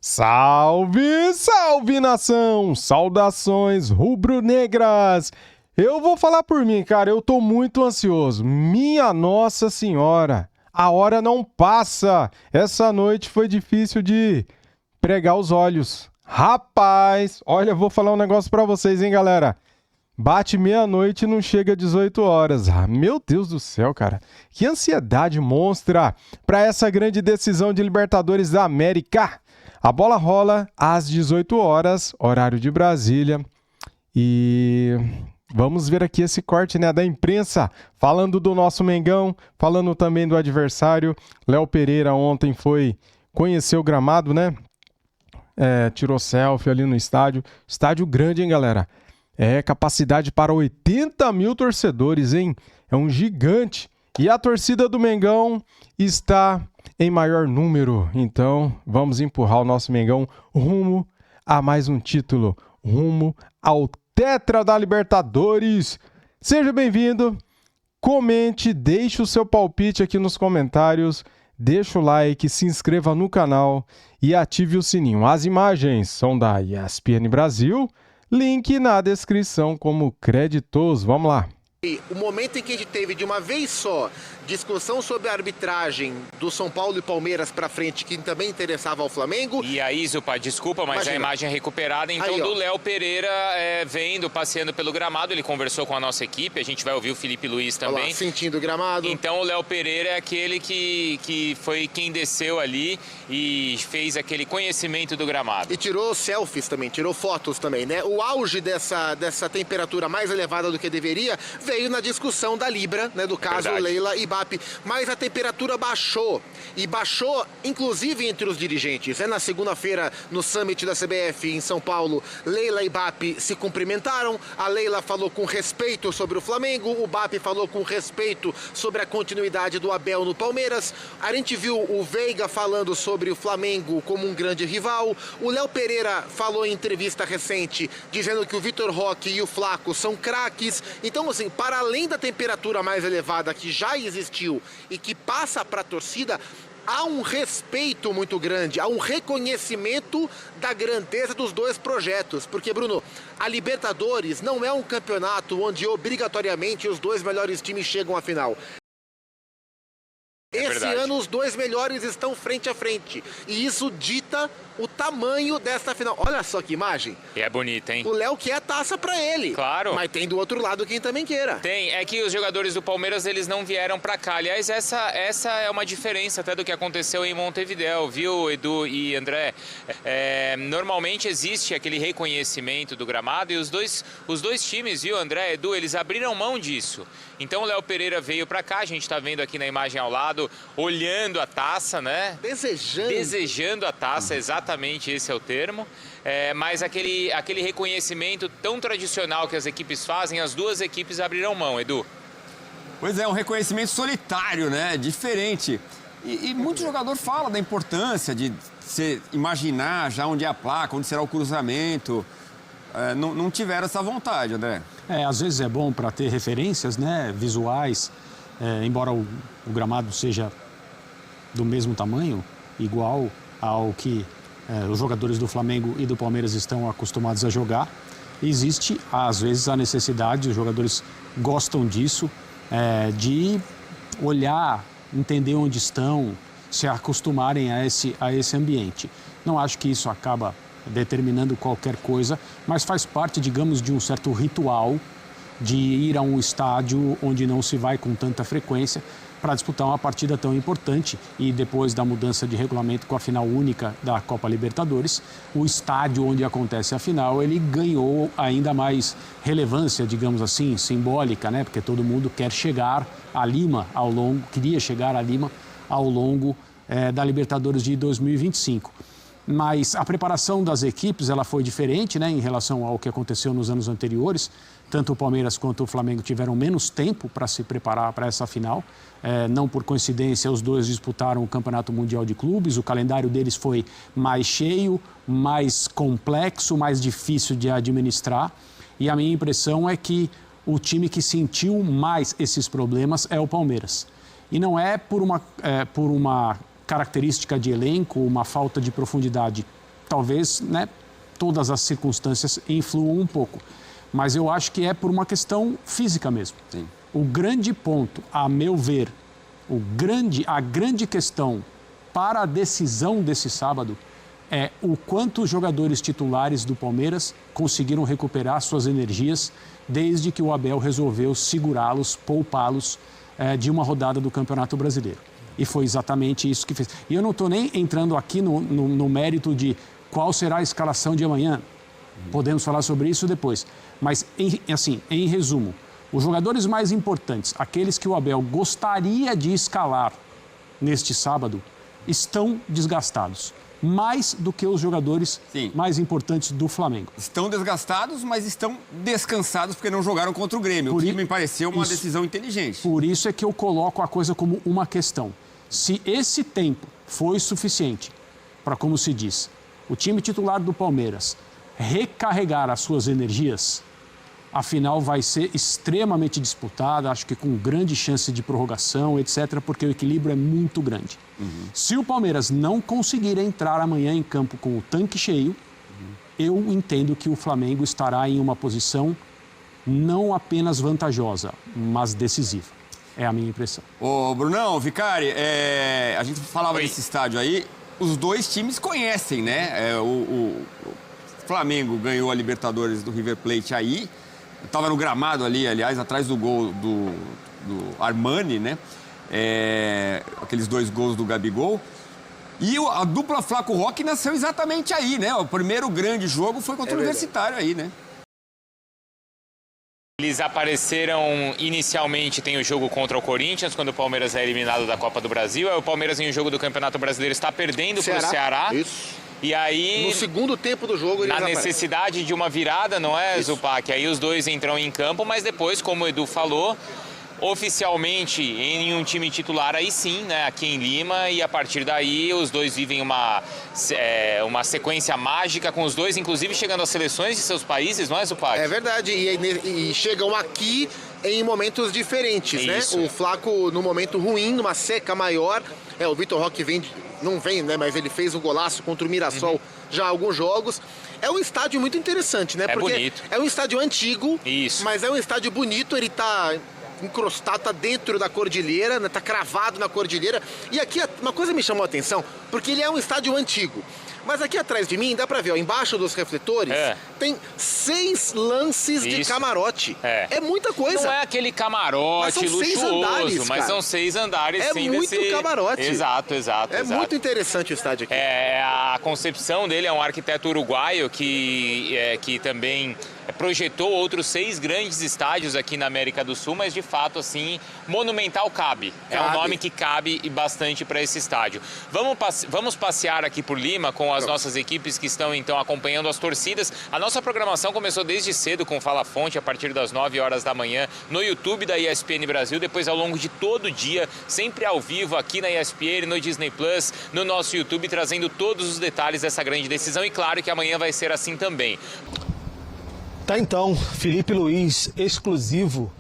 Salve, salve nação! Saudações rubro-negras! Eu vou falar por mim, cara, eu tô muito ansioso. Minha Nossa Senhora, a hora não passa. Essa noite foi difícil de pregar os olhos. Rapaz, olha, eu vou falar um negócio pra vocês, hein, galera? Bate meia-noite e não chega às 18 horas. Ah, meu Deus do céu, cara. Que ansiedade monstra pra essa grande decisão de Libertadores da América. A bola rola às 18 horas, horário de Brasília. E vamos ver aqui esse corte, né, da imprensa, falando do nosso Mengão, falando também do adversário. Léo Pereira ontem foi conhecer o gramado, né? Tirou selfie ali no estádio. Estádio grande, hein, galera? Capacidade para 80 mil torcedores, hein? É um gigante. E a torcida do Mengão está em maior número. Então, vamos empurrar o nosso Mengão rumo a mais um título. Rumo ao Tetra da Libertadores. Seja bem-vindo. Comente, deixe o seu palpite aqui nos comentários. Deixa o like, se inscreva no canal e ative o sininho. As imagens são da ESPN Brasil. Link na descrição como créditos. Vamos lá. O momento em que a gente teve de uma vez só discussão sobre a arbitragem do São Paulo e Palmeiras pra frente, que também interessava ao Flamengo. E aí, Zupa, desculpa, mas imagina, a imagem é recuperada, então, aí, do Léo Pereira vendo, passeando pelo gramado. Ele conversou com a nossa equipe, a gente vai ouvir o Felipe Luiz também. Olá, sentindo o gramado. Então o Léo Pereira é aquele que foi quem desceu ali e fez aquele conhecimento do gramado. E tirou selfies também, tirou fotos também, né? O auge dessa temperatura mais elevada do que deveria veio na discussão da Libra, né? Do caso Leila e Bapi. Mas a temperatura baixou. E baixou, inclusive, entre os dirigentes. Na segunda-feira, no Summit da CBF em São Paulo, Leila e Bapi se cumprimentaram. A Leila falou com respeito sobre o Flamengo. O Bapi falou com respeito sobre a continuidade do Abel no Palmeiras. A gente viu o Veiga falando sobre o Flamengo como um grande rival. O Léo Pereira falou em entrevista recente, dizendo que o Vitor Roque e o Flaco são craques. Então, assim, para além da temperatura mais elevada que já existiu e que passa para a torcida, há um respeito muito grande, há um reconhecimento da grandeza dos dois projetos. Porque, Bruno, a Libertadores não é um campeonato onde obrigatoriamente os dois melhores times chegam à final. Esse ano os dois melhores estão frente a frente. E isso dita o tamanho dessa final. Olha só que imagem. E é bonita, hein? O Léo quer a taça pra ele. Claro. Mas tem do outro lado quem também queira. Tem. É que os jogadores do Palmeiras, eles não vieram pra cá. Aliás, essa é uma diferença até do que aconteceu em Montevidéu, viu, Edu e André? Normalmente existe aquele reconhecimento do gramado e os dois times, viu, André, Edu, eles abriram mão disso. Então o Léo Pereira veio pra cá, a gente tá vendo aqui na imagem ao lado, olhando a taça, né? Desejando a taça, exatamente esse é o termo. Mas aquele reconhecimento tão tradicional que as equipes fazem, as duas equipes abriram mão, Edu. Pois é, um reconhecimento solitário, né? Diferente. E muito jogador fala da importância de você imaginar já onde é a placa, onde será o cruzamento. Não tiveram essa vontade, André. Às vezes é bom para ter referências, né, visuais, embora o gramado seja do mesmo tamanho, igual ao que os jogadores do Flamengo e do Palmeiras estão acostumados a jogar. Existe, às vezes, a necessidade, os jogadores gostam disso, de olhar, entender onde estão, se acostumarem a esse ambiente. Não acho que isso acaba determinando qualquer coisa, mas faz parte, digamos, de um certo ritual de ir a um estádio onde não se vai com tanta frequência para disputar uma partida tão importante. E depois da mudança de regulamento com a final única da Copa Libertadores, o estádio onde acontece a final, ele ganhou ainda mais relevância, digamos assim, simbólica, né? Porque todo mundo quer chegar a Lima queria chegar a Lima ao longo da Libertadores de 2025. Mas a preparação das equipes ela foi diferente, né, em relação ao que aconteceu nos anos anteriores. Tanto o Palmeiras quanto o Flamengo tiveram menos tempo para se preparar para essa final. Não por coincidência, os dois disputaram o Campeonato Mundial de Clubes. O calendário deles foi mais cheio, mais complexo, mais difícil de administrar. E a minha impressão é que o time que sentiu mais esses problemas é o Palmeiras. E não é por uma característica de elenco, uma falta de profundidade talvez, né, todas as circunstâncias influam um pouco. Mas eu acho que é por uma questão física mesmo. Sim. O grande ponto, a meu ver, a grande questão para a decisão desse sábado é o quanto os jogadores titulares do Palmeiras conseguiram recuperar suas energias desde que o Abel resolveu segurá-los, poupá-los de uma rodada do Campeonato Brasileiro. E foi exatamente isso que fez. E eu não estou nem entrando aqui no mérito de qual será a escalação de amanhã. Podemos falar sobre isso depois. Mas, em resumo, os jogadores mais importantes, aqueles que o Abel gostaria de escalar neste sábado, estão desgastados. Mais do que os jogadores mais importantes do Flamengo. Estão desgastados, mas estão descansados porque não jogaram contra o Grêmio, o que me pareceu uma decisão inteligente. Por isso é que eu coloco a coisa como uma questão. Se esse tempo foi suficiente para, como se diz, o time titular do Palmeiras recarregar as suas energias, a final vai ser extremamente disputada, acho que com grande chance de prorrogação, etc., porque o equilíbrio é muito grande. Se o Palmeiras não conseguir entrar amanhã em campo com o tanque cheio, eu entendo que o Flamengo estará em uma posição não apenas vantajosa, mas decisiva. É a minha impressão. Ô, Brunão, Vicari, a gente falava desse estádio aí, os dois times conhecem, né? O Flamengo ganhou a Libertadores do River Plate aí, estava no gramado ali, aliás, atrás do gol do Armani, né? Aqueles 2 gols do Gabigol. E a dupla Flaco Roque nasceu exatamente aí, né? O primeiro grande jogo foi contra o Universitário aí, né? Eles apareceram inicialmente, tem o jogo contra o Corinthians, quando o Palmeiras é eliminado da Copa do Brasil. Aí o Palmeiras em o jogo do Campeonato Brasileiro está perdendo para o Ceará. Isso. E aí, no segundo tempo do jogo, na necessidade de uma virada, não é, Zupac? Aí os dois entram em campo, mas depois, como o Edu falou, oficialmente em um time titular, aí sim, né, aqui em Lima, e a partir daí os dois vivem uma sequência mágica, com os dois, inclusive, chegando às seleções de seus países, não é, Zupac? É verdade, e chegam aqui em momentos diferentes, né? O Flaco no momento ruim, numa seca maior, o Vitor Roque não vem, né, mas ele fez um golaço contra o Mirassol já há alguns jogos. É um estádio muito interessante, né? Porque bonito. É um estádio antigo, Isso. Mas é um estádio bonito, ele tá encrostado, tá dentro da cordilheira, né? Tá cravado na cordilheira. E aqui uma coisa me chamou a atenção, porque ele é um estádio antigo. Mas aqui atrás de mim, dá pra ver, ó, embaixo dos refletores, tem 6 lances de camarote. É muita coisa. Não é aquele camarote luxuoso, mas são 6 andares. É muito camarote. Exato. É muito interessante o estádio aqui. A concepção dele é um arquiteto uruguaio que também projetou outros 6 grandes estádios aqui na América do Sul, mas de fato, assim, Monumental cabe. É um nome que cabe bastante para esse estádio. Vamos passear aqui por Lima com as nossas equipes que estão, então, acompanhando as torcidas. A nossa programação começou desde cedo com Fala Fonte, a partir das 9 horas da manhã, no YouTube da ESPN Brasil, depois ao longo de todo o dia, sempre ao vivo aqui na ESPN, no Disney Plus, no nosso YouTube, trazendo todos os detalhes dessa grande decisão, e claro que amanhã vai ser assim também. Tá então, Felipe Luiz, exclusivo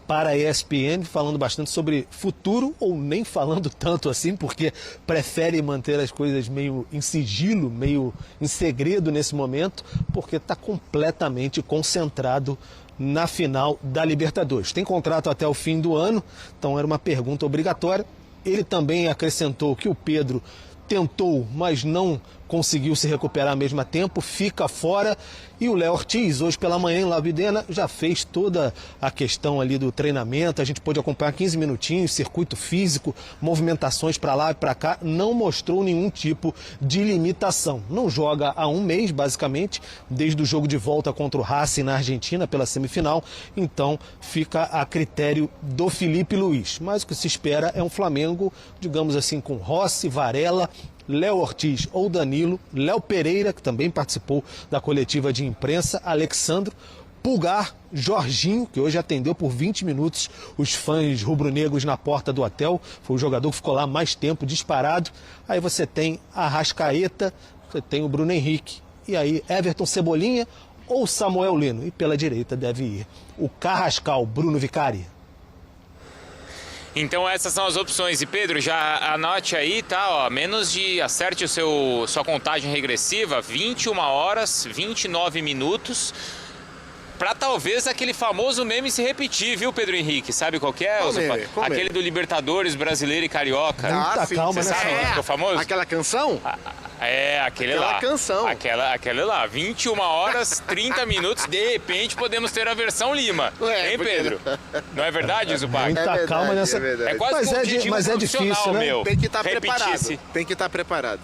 para a ESPN, falando bastante sobre futuro, ou nem falando tanto assim, porque prefere manter as coisas meio em sigilo, meio em segredo nesse momento, porque está completamente concentrado na final da Libertadores. Tem contrato até o fim do ano, então era uma pergunta obrigatória. Ele também acrescentou que o Pedro tentou, mas não conseguiu se recuperar ao mesmo tempo, fica fora. E o Léo Ortiz, hoje pela manhã em La Videna, já fez toda a questão ali do treinamento. A gente pôde acompanhar 15 minutinhos, circuito físico, movimentações para lá e para cá. Não mostrou nenhum tipo de limitação. Não joga há um mês, basicamente, desde o jogo de volta contra o Racing na Argentina, pela semifinal. Então, fica a critério do Felipe Luiz. Mas o que se espera é um Flamengo, digamos assim, com Rossi, Varela, Léo Ortiz ou Danilo, Léo Pereira, que também participou da coletiva de imprensa, Alexandro, Pulgar, Jorginho, que hoje atendeu por 20 minutos os fãs rubro-negros na porta do hotel, foi o jogador que ficou lá mais tempo disparado. Aí você tem a Arrascaeta, você tem o Bruno Henrique, e aí Everton Cebolinha ou Samuel Lino, e pela direita deve ir o Carrascal, Bruno Vicari. Então essas são as opções. E Pedro, já anote aí, tá? Ó, acerte sua contagem regressiva, 21 horas, 29 minutos. Pra talvez aquele famoso meme se repetir, viu, Pedro Henrique? Sabe qual que é? Aquele do Libertadores, Brasileiro e Carioca. Muita calma, Você né? sabe qual ficou famoso? Aquela canção? Aquele lá. Canção. Aquele lá. 21 horas, 30 minutos. De repente, podemos ter a versão Lima. Hein, Pedro? Não é verdade, Zupac? Muita calma nessa. É quase que um objetivo mas é difícil, profissional, né? meu. Tem que estar preparado. Repetisse. Tem que estar preparado.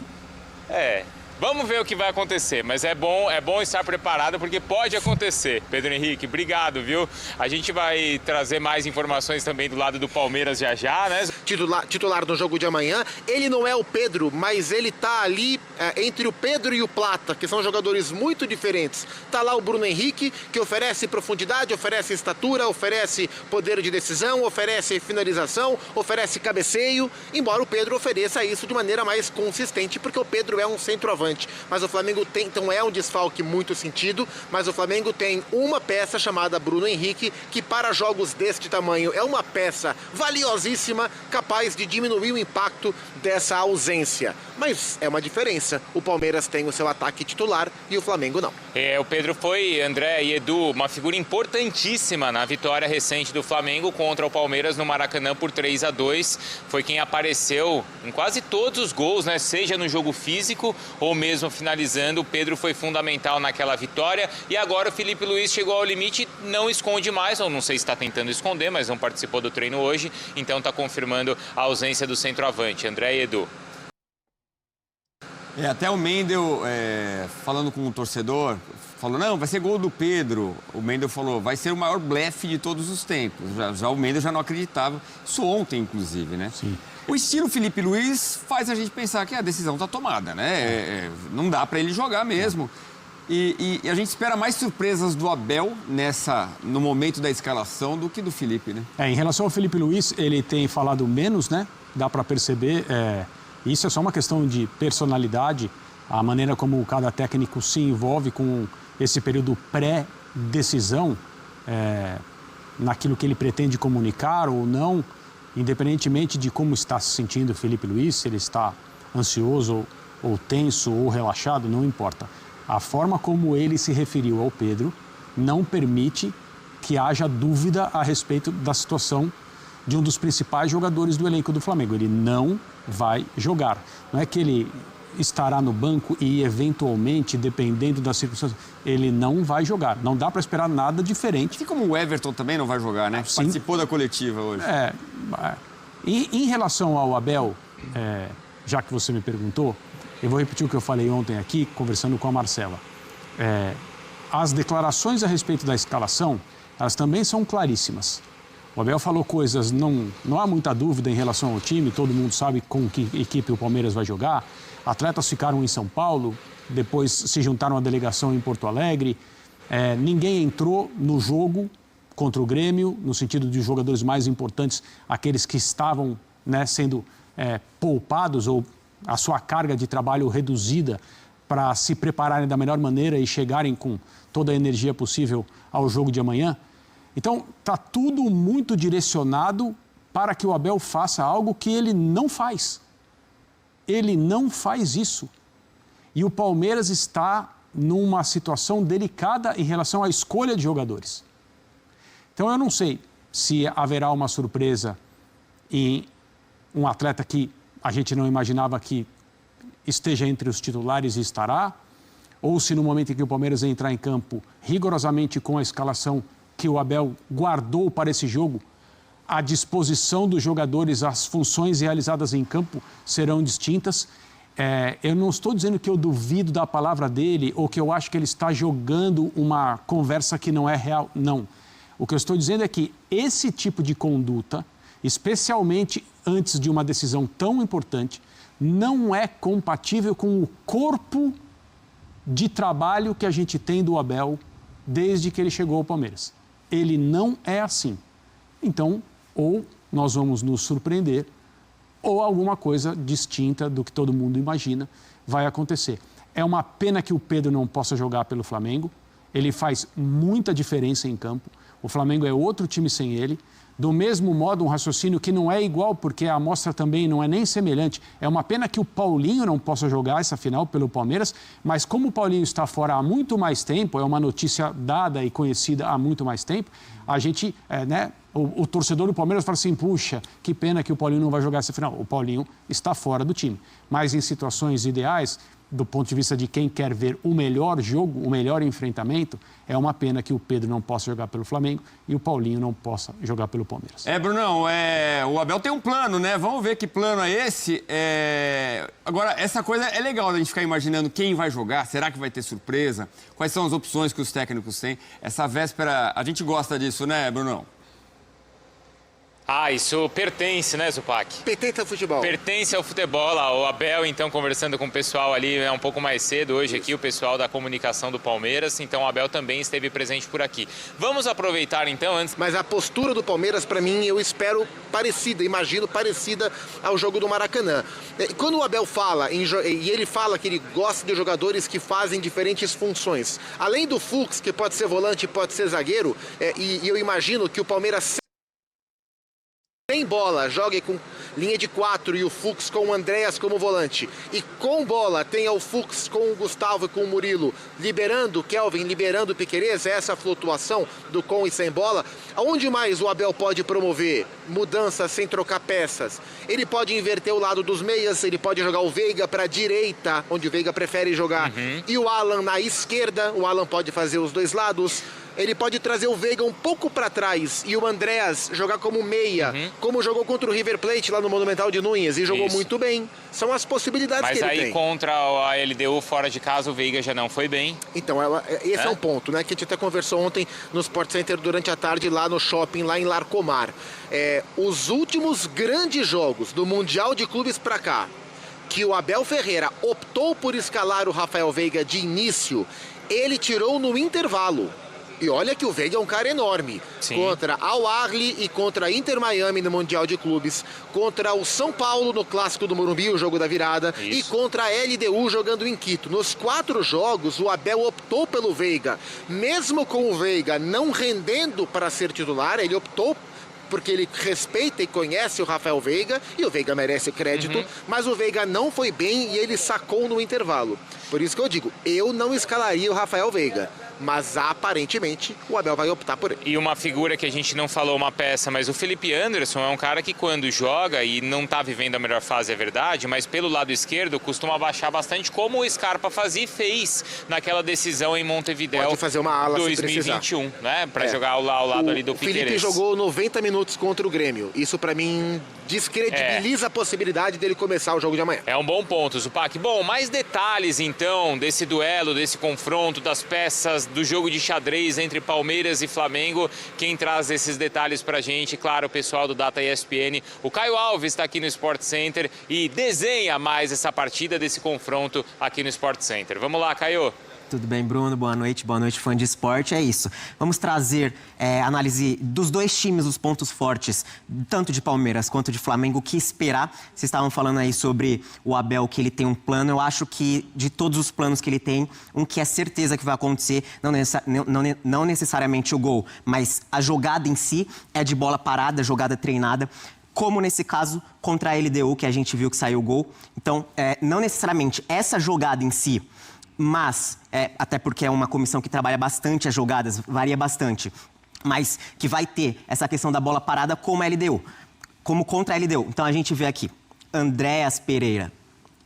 Vamos ver o que vai acontecer, mas é bom estar preparado porque pode acontecer. Pedro Henrique, obrigado, viu? A gente vai trazer mais informações também do lado do Palmeiras já, né? Titular no jogo de amanhã, ele não é o Pedro, mas ele tá ali entre o Pedro e o Plata, que são jogadores muito diferentes. Tá lá o Bruno Henrique, que oferece profundidade, oferece estatura, oferece poder de decisão, oferece finalização, oferece cabeceio, embora o Pedro ofereça isso de maneira mais consistente, porque o Pedro é um centroavante. Mas o Flamengo tem, então é um desfalque muito sentido, mas o Flamengo tem uma peça chamada Bruno Henrique, que para jogos deste tamanho é uma peça valiosíssima, capaz de diminuir o impacto dessa ausência. Mas é uma diferença, o Palmeiras tem o seu ataque titular e o Flamengo não. O Pedro foi, André e Edu, uma figura importantíssima na vitória recente do Flamengo contra o Palmeiras no Maracanã por 3-2. Foi quem apareceu em quase todos os gols, né? Seja no jogo físico ou mesmo finalizando. O Pedro foi fundamental naquela vitória e agora o Filipe Luís chegou ao limite, não esconde mais, ou não sei se está tentando esconder, mas não participou do treino hoje, então está confirmando a ausência do centroavante. André e Edu. Até o Mendel, falando com o torcedor, falou, não, vai ser gol do Pedro. O Mendel falou, vai ser o maior blefe de todos os tempos. Já o Mendel já não acreditava. Isso ontem, inclusive, né? Sim. O estilo Filipe Luís faz a gente pensar que a decisão está tomada, né? Não dá para ele jogar mesmo. E a gente espera mais surpresas do Abel no momento da escalação do que do Filipe, né? Em relação ao Filipe Luís, ele tem falado menos, né? Dá para perceber. Isso é só uma questão de personalidade, a maneira como cada técnico se envolve com esse período pré-decisão, naquilo que ele pretende comunicar ou não, independentemente de como está se sentindo o Filipe Luís, se ele está ansioso ou tenso ou relaxado, não importa. A forma como ele se referiu ao Pedro não permite que haja dúvida a respeito da situação de um dos principais jogadores do elenco do Flamengo. Ele não vai jogar. Não é que ele estará no banco e, eventualmente, dependendo das circunstâncias, ele não vai jogar. Não dá para esperar nada diferente. Assim como o Everton também não vai jogar, né? Sim. Participou da coletiva hoje. Em relação ao Abel, já que você me perguntou, eu vou repetir o que eu falei ontem aqui, conversando com a Marcela. As declarações a respeito da escalação, elas também são claríssimas. O Abel falou coisas, não há muita dúvida em relação ao time, todo mundo sabe com que equipe o Palmeiras vai jogar. Atletas ficaram em São Paulo, depois se juntaram à delegação em Porto Alegre. Ninguém entrou no jogo contra o Grêmio, no sentido de jogadores mais importantes, aqueles que estavam, né, sendo poupados ou a sua carga de trabalho reduzida para se prepararem da melhor maneira e chegarem com toda a energia possível ao jogo de amanhã. Então, está tudo muito direcionado para que o Abel faça algo que ele não faz. Ele não faz isso. E o Palmeiras está numa situação delicada em relação à escolha de jogadores. Então, eu não sei se haverá uma surpresa em um atleta que a gente não imaginava que esteja entre os titulares e estará, ou se no momento em que o Palmeiras entrar em campo rigorosamente com a escalação que o Abel guardou para esse jogo, a disposição dos jogadores, as funções realizadas em campo serão distintas. Eu não estou dizendo que eu duvido da palavra dele ou que eu acho que ele está jogando uma conversa que não é real, não. O que eu estou dizendo é que esse tipo de conduta, especialmente antes de uma decisão tão importante, não é compatível com o corpo de trabalho que a gente tem do Abel desde que ele chegou ao Palmeiras. Ele não é assim. Então, ou nós vamos nos surpreender, ou alguma coisa distinta do que todo mundo imagina vai acontecer. É uma pena que o Pedro não possa jogar pelo Flamengo. Ele faz muita diferença em campo. O Flamengo é outro time sem ele. Do mesmo modo, um raciocínio que não é igual, porque a amostra também não é nem semelhante. É uma pena que o Paulinho não possa jogar essa final pelo Palmeiras, mas como o Paulinho está fora há muito mais tempo, é uma notícia dada e conhecida há muito mais tempo, a gente, o torcedor do Palmeiras fala assim, puxa, que pena que o Paulinho não vai jogar essa final. O Paulinho está fora do time. Mas em situações ideais, do ponto de vista de quem quer ver o melhor jogo, o melhor enfrentamento, é uma pena que o Pedro não possa jogar pelo Flamengo e o Paulinho não possa jogar pelo Palmeiras. Brunão, o Abel tem um plano, né? Vamos ver que plano é esse. Agora, essa coisa é legal a gente ficar imaginando quem vai jogar, será que vai ter surpresa? Quais são as opções que os técnicos têm? Essa véspera, a gente gosta disso, né, Brunão? Isso pertence, né, Zupac? Pertence ao futebol. Pertence ao futebol. O Abel, então, conversando com o pessoal ali um pouco mais cedo hoje aqui, o pessoal da comunicação do Palmeiras. Então, o Abel também esteve presente por aqui. Vamos aproveitar, então, antes... Mas a postura do Palmeiras, para mim, eu espero imagino parecida ao jogo do Maracanã. Quando o Abel fala, e ele fala que ele gosta de jogadores que fazem diferentes funções. Além do Fux, que pode ser volante, pode ser zagueiro, e eu imagino que o Palmeiras... Sem bola, jogue com linha de 4 e o Fux com o Andréas como volante. E com bola, tenha o Fux com o Gustavo e com o Murilo, liberando o Kelvin, liberando o Piquerez, essa flutuação do com e sem bola. Aonde mais o Abel pode promover mudanças sem trocar peças? Ele pode inverter o lado dos meias, ele pode jogar o Veiga para a direita, onde o Veiga prefere jogar, e o Alan na esquerda. O Alan pode fazer os dois lados. Ele pode trazer o Veiga um pouco para trás e o Andréas jogar como meia, como jogou contra o River Plate lá no Monumental de Núñez e jogou muito bem. São as possibilidades que ele tem. Mas aí contra a LDU fora de casa o Veiga já não foi bem. Então, esse é um ponto, né? Que a gente até conversou ontem no Sport Center durante a tarde lá no shopping, lá em Larcomar. Os últimos grandes jogos do Mundial de Clubes para cá, que o Abel Ferreira optou por escalar o Rafael Veiga de início, ele tirou no intervalo. E olha que o Veiga é um cara enorme. Sim. Contra Al Ahly e contra Inter Miami no Mundial de Clubes. Contra o São Paulo no Clássico do Morumbi, o jogo da virada. Isso. E contra a LDU jogando em Quito. Nos 4 jogos, o Abel optou pelo Veiga. Mesmo com o Veiga não rendendo para ser titular, ele optou porque ele respeita e conhece o Rafael Veiga, e o Veiga merece crédito, mas o Veiga não foi bem e ele sacou no intervalo. Por isso que eu digo, eu não escalaria o Rafael Veiga, mas aparentemente o Abel vai optar por ele. E uma figura que a gente não falou uma peça, mas o Felipe Anderson é um cara que quando joga, e não está vivendo a melhor fase, é verdade, mas pelo lado esquerdo costuma baixar bastante, como o Scarpa fazia e fez naquela decisão em Montevidéu. Pode fazer uma ala 2021, né? Para jogar ao lado ali do Piquerez. O Felipe jogou 90 minutos contra o Grêmio. Isso para mim descredibiliza a possibilidade dele começar o jogo de amanhã. É um bom ponto, Zupac. Bom, mais detalhes então desse duelo, desse confronto, das peças do jogo de xadrez entre Palmeiras e Flamengo. Quem traz esses detalhes pra gente, claro, o pessoal do Data ESPN. O Caio Alves está aqui no Sport Center e desenha mais essa partida desse confronto aqui no Sport Center. Vamos lá, Caio. Tudo bem, Bruno? Boa noite, fã de esporte. É isso. Vamos trazer análise dos dois times, os pontos fortes, tanto de Palmeiras quanto de Flamengo, o que esperar. Vocês estavam falando aí sobre o Abel, que ele tem um plano. Eu acho que de todos os planos que ele tem, um que é certeza que vai acontecer, não necessariamente o gol, mas a jogada em si é de bola parada, jogada treinada. Como nesse caso contra a LDU, que a gente viu que saiu o gol. Então, não necessariamente essa jogada em si, mas, até porque é uma comissão que trabalha bastante as jogadas, varia bastante, mas que vai ter essa questão da bola parada como a LDU, como contra a LDU. Então a gente vê aqui, Andréas Pereira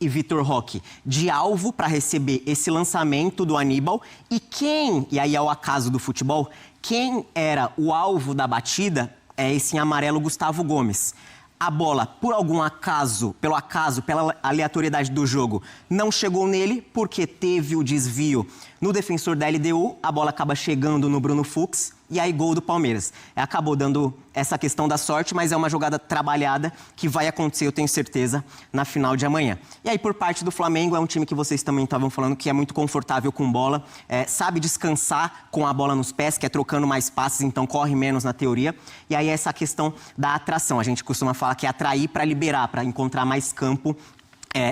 e Vitor Roque de alvo para receber esse lançamento do Aníbal. E aí é o acaso do futebol, quem era o alvo da batida é esse em amarelo Gustavo Gomes. A bola, por algum acaso, pela aleatoriedade do jogo, não chegou nele porque teve o desvio no defensor da LDU, a bola acaba chegando no Bruno Fux e aí gol do Palmeiras. Acabou dando essa questão da sorte, mas é uma jogada trabalhada que vai acontecer, eu tenho certeza, na final de amanhã. E aí, por parte do Flamengo, é um time que vocês também estavam falando que é muito confortável com bola, sabe descansar com a bola nos pés, que é trocando mais passes, então corre menos na teoria. E aí essa questão da atração, a gente costuma falar que é atrair para liberar, para encontrar mais campo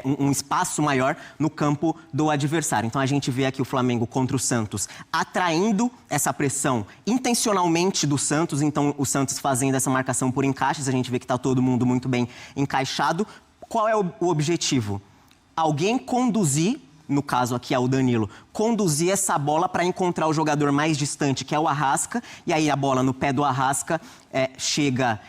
um espaço maior no campo do adversário. Então a gente vê aqui o Flamengo contra o Santos atraindo essa pressão intencionalmente do Santos, então o Santos fazendo essa marcação por encaixes, a gente vê que está todo mundo muito bem encaixado. Qual é o objetivo? Alguém conduzir, no caso aqui é o Danilo, conduzir essa bola para encontrar o jogador mais distante, que é o Arrasca, e aí a bola no pé do Arrasca chega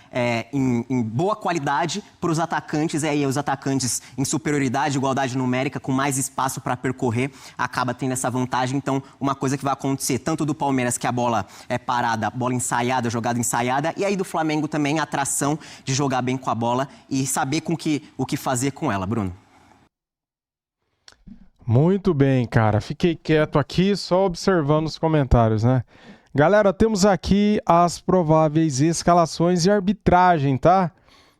em boa qualidade para os atacantes, e aí os atacantes em superioridade, igualdade numérica, com mais espaço para percorrer, acaba tendo essa vantagem. Então, uma coisa que vai acontecer, tanto do Palmeiras, que a bola é parada, bola ensaiada, jogada ensaiada, e aí do Flamengo também a atração de jogar bem com a bola e saber o que fazer com ela, Bruno. Muito bem, cara. Fiquei quieto aqui, só observando os comentários, né? Galera, temos aqui as prováveis escalações e arbitragem, tá?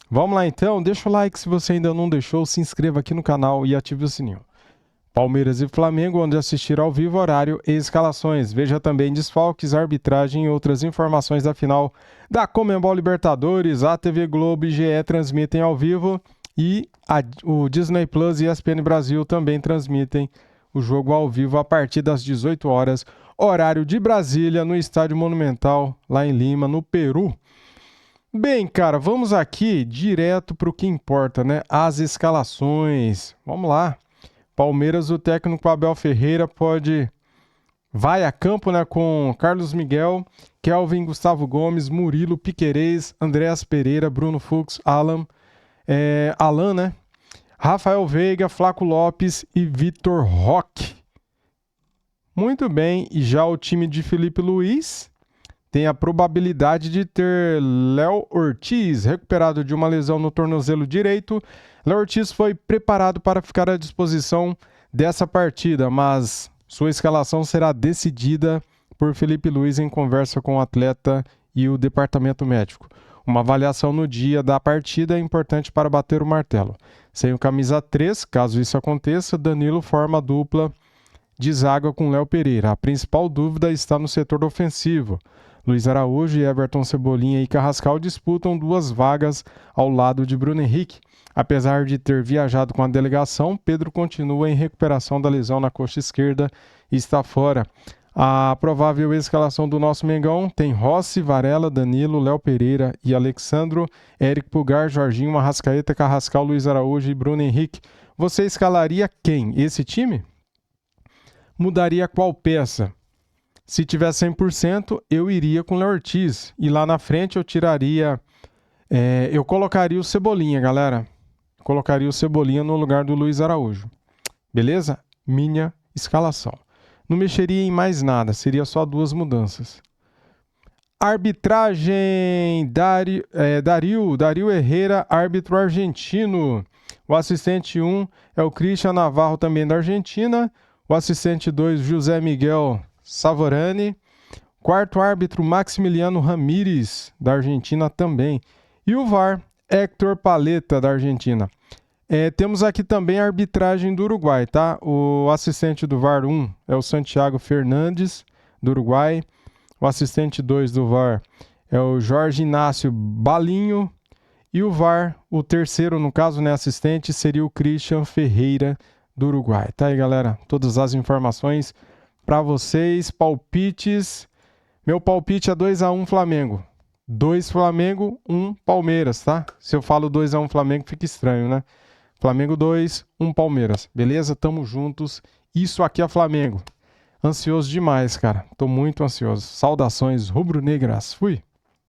Vamos lá então, deixa o like se você ainda não deixou, se inscreva aqui no canal e ative o sininho. Palmeiras e Flamengo, onde assistir ao vivo, horário e escalações. Veja também desfalques, arbitragem e outras informações da final da Conmebol Libertadores. A TV Globo e GE transmitem ao vivo. E o Disney Plus e ESPN Brasil também transmitem o jogo ao vivo a partir das 18 horas, horário de Brasília, no Estádio Monumental, lá em Lima, no Peru. Bem, cara, vamos aqui direto para o que importa, né? As escalações. Vamos lá. Palmeiras, o técnico Abel Ferreira vai a campo, né, com Carlos Miguel, Kelvin, Gustavo Gomes, Murilo, Piquerez, Andréas Pereira, Bruno Fux, Alan, né? Rafael Veiga, Flaco Lopes e Vitor Roque. Muito bem, e já o time de Felipe Luiz tem a probabilidade de ter Léo Ortiz, recuperado de uma lesão no tornozelo direito. Léo Ortiz foi preparado para ficar à disposição dessa partida, mas sua escalação será decidida por Felipe Luiz em conversa com o atleta e o departamento médico. Uma avaliação no dia da partida é importante para bater o martelo. Sem o camisa 3, caso isso aconteça, Danilo forma a dupla de zaga com Léo Pereira. A principal dúvida está no setor ofensivo. Luiz Araújo e Everton Cebolinha e Carrascal disputam 2 vagas ao lado de Bruno Henrique. Apesar de ter viajado com a delegação, Pedro continua em recuperação da lesão na coxa esquerda e está fora. A provável escalação do nosso Mengão tem Rossi, Varela, Danilo, Léo Pereira e Alexandro, Éric Pulgar, Jorginho, Arrascaeta, Carrascal, Luiz Araújo e Bruno Henrique. Você escalaria quem? Esse time? Mudaria qual peça? Se tiver 100%, eu iria com o Léo Ortiz. E lá na frente eu tiraria... eu colocaria o Cebolinha, galera. Colocaria o Cebolinha no lugar do Luiz Araújo. Beleza? Minha escalação. Não mexeria em mais nada, seria só 2 mudanças. Arbitragem, Dario Herrera, árbitro argentino. O assistente 1 é o Christian Navarro, também da Argentina. O assistente 2, José Miguel Savorani. Quarto árbitro, Maximiliano Ramírez, da Argentina também. E o VAR, Héctor Paleta, da Argentina. Temos aqui também a arbitragem do Uruguai, tá? O assistente do VAR 1 é o Santiago Fernandes, do Uruguai. O assistente 2 do VAR é o Jorge Inácio Balinho. E o VAR, o terceiro, no caso, né, assistente, seria o Christian Ferreira, do Uruguai. Tá aí, galera? Todas as informações para vocês. Palpites. Meu palpite é 2-1 Flamengo. 2 Flamengo, 1 Palmeiras, tá? Se eu falo 2-1 Flamengo, fica estranho, né? Flamengo 2, 1 Palmeiras. Beleza? Tamo juntos. Isso aqui é Flamengo. Ansioso demais, cara. Tô muito ansioso. Saudações rubro-negras. Fui!